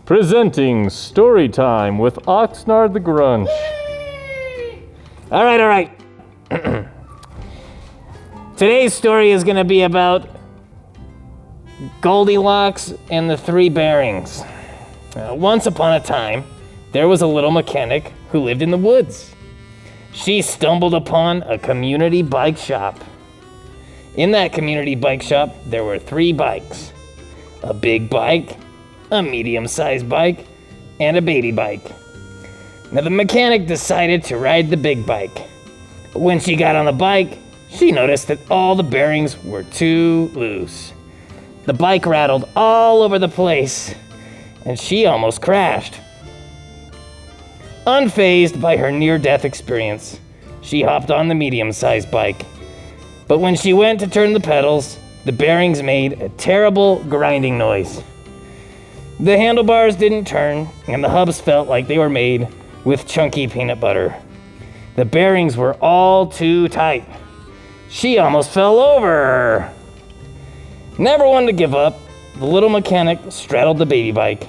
Presenting Story Time with Oxnard the Grunch. All right. Today's story is going to be about Goldilocks and the Three Bearings. Once upon a time, there was a little mechanic who lived in the woods. She stumbled upon a community bike shop. In that community bike shop, there were 3 bikes. A big bike, a medium-sized bike, and a baby bike. Now the mechanic decided to ride the big bike. But when she got on the bike, she noticed that all the bearings were too loose. The bike rattled all over the place, and she almost crashed. Unfazed by her near-death experience, she hopped on the medium-sized bike. But when she went to turn the pedals, the bearings made a terrible grinding noise. The handlebars didn't turn, and the hubs felt like they were made with chunky peanut butter. The bearings were all too tight. She almost fell over. Never one to give up, the little mechanic straddled the baby bike.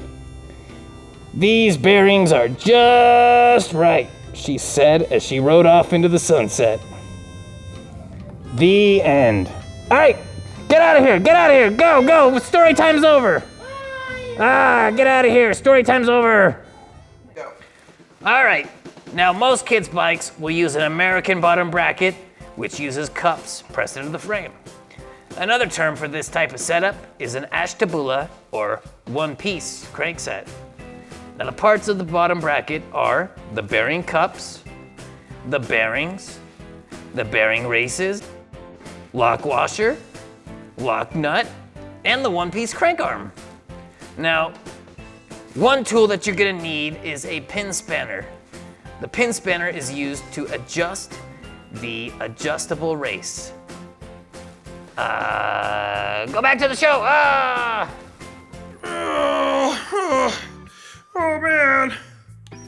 "These bearings are just right," she said as she rode off into the sunset. The end. All right, get out of here, go, story time's over. Get out of here, story time's over. Go. All right, now most kids' bikes will use an American bottom bracket, which uses cups pressed into the frame. Another term for this type of setup is an ashtabula, or one-piece crank set. Now the parts of the bottom bracket are the bearing cups, the bearings, the bearing races, lock washer, lock nut, and the one-piece crank arm. Now, one tool that you're gonna need is a pin spanner. The pin spanner is used to adjust the adjustable race. Go back to the show. Oh man,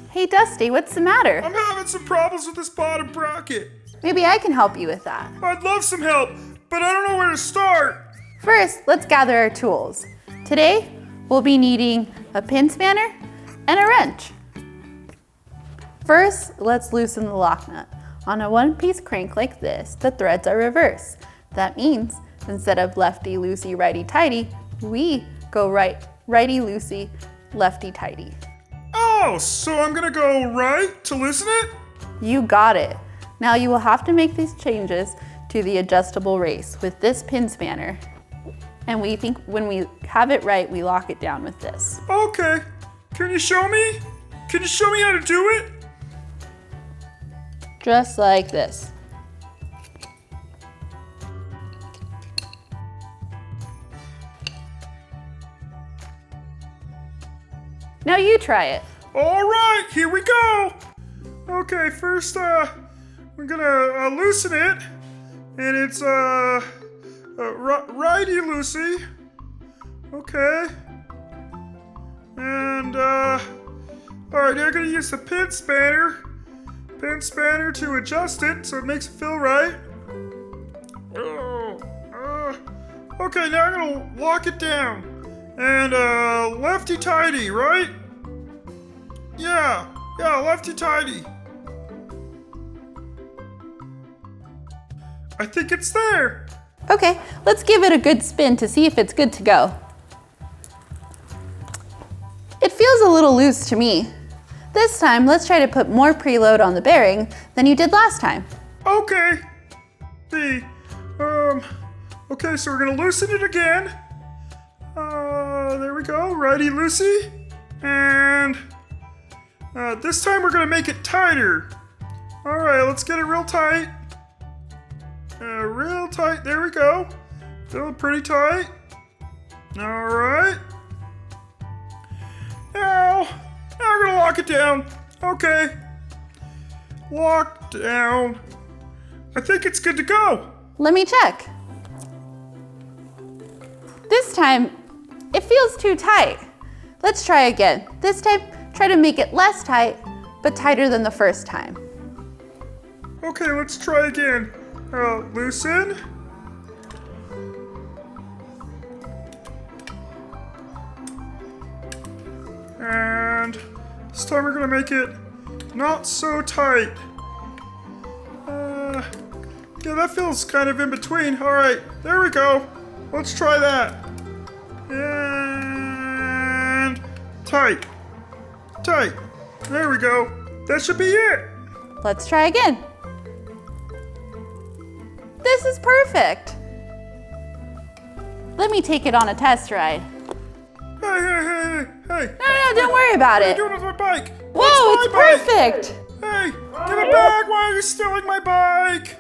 Hey Dusty, what's the matter? I'm having some problems with this bottom bracket. Maybe I can help you with that. I'd love some help, but I don't know where to start. First, let's gather our tools. Today, we'll be needing a pin spanner and a wrench. First, let's loosen the lock nut. On a one-piece crank like this, the threads are reversed. That means instead of lefty-loosey, righty-tighty, we go righty-loosey, lefty-tighty. Oh, so I'm gonna go right to loosen it? You got it. Now you will have to make these changes to the adjustable race with this pin spanner. And we think when we have it right, we lock it down with this. Okay, can you show me? Can you show me how to do it? Just like this. Now you try it. All right, here we go. Okay, first, we're gonna loosen it, and it's righty-loosey. Okay. And all right, now I'm gonna use the pin spanner to adjust it so it makes it feel right. Okay, now I'm gonna lock it down. And lefty-tighty, right? Yeah, lefty-tighty. I think it's there. Okay, let's give it a good spin to see if it's good to go. It feels a little loose to me. This time, let's try to put more preload on the bearing than you did last time. Okay. Okay, so we're gonna loosen it again. There we go, righty-loosey. And this time we're gonna make it tighter. All right, let's get it real tight. Real tight, there we go. Feeling pretty tight. All right. Now we're gonna lock it down. Okay. Locked down. I think it's good to go. Let me check. This time, it feels too tight. Let's try again. This time, try to make it less tight, but tighter than the first time. Okay, let's try again. Loosen. And this time we're gonna make it not so tight. Yeah, that feels kind of in between. All right, there we go. Let's try that. And tight. Tight. There we go. That should be it. Let's try again. This is perfect. Let me take it on a test ride. Hey. No, don't worry about What are you it. doing with my bike? Whoa, it's That's my bike. perfect. Hey, give it back. Why are you stealing my bike?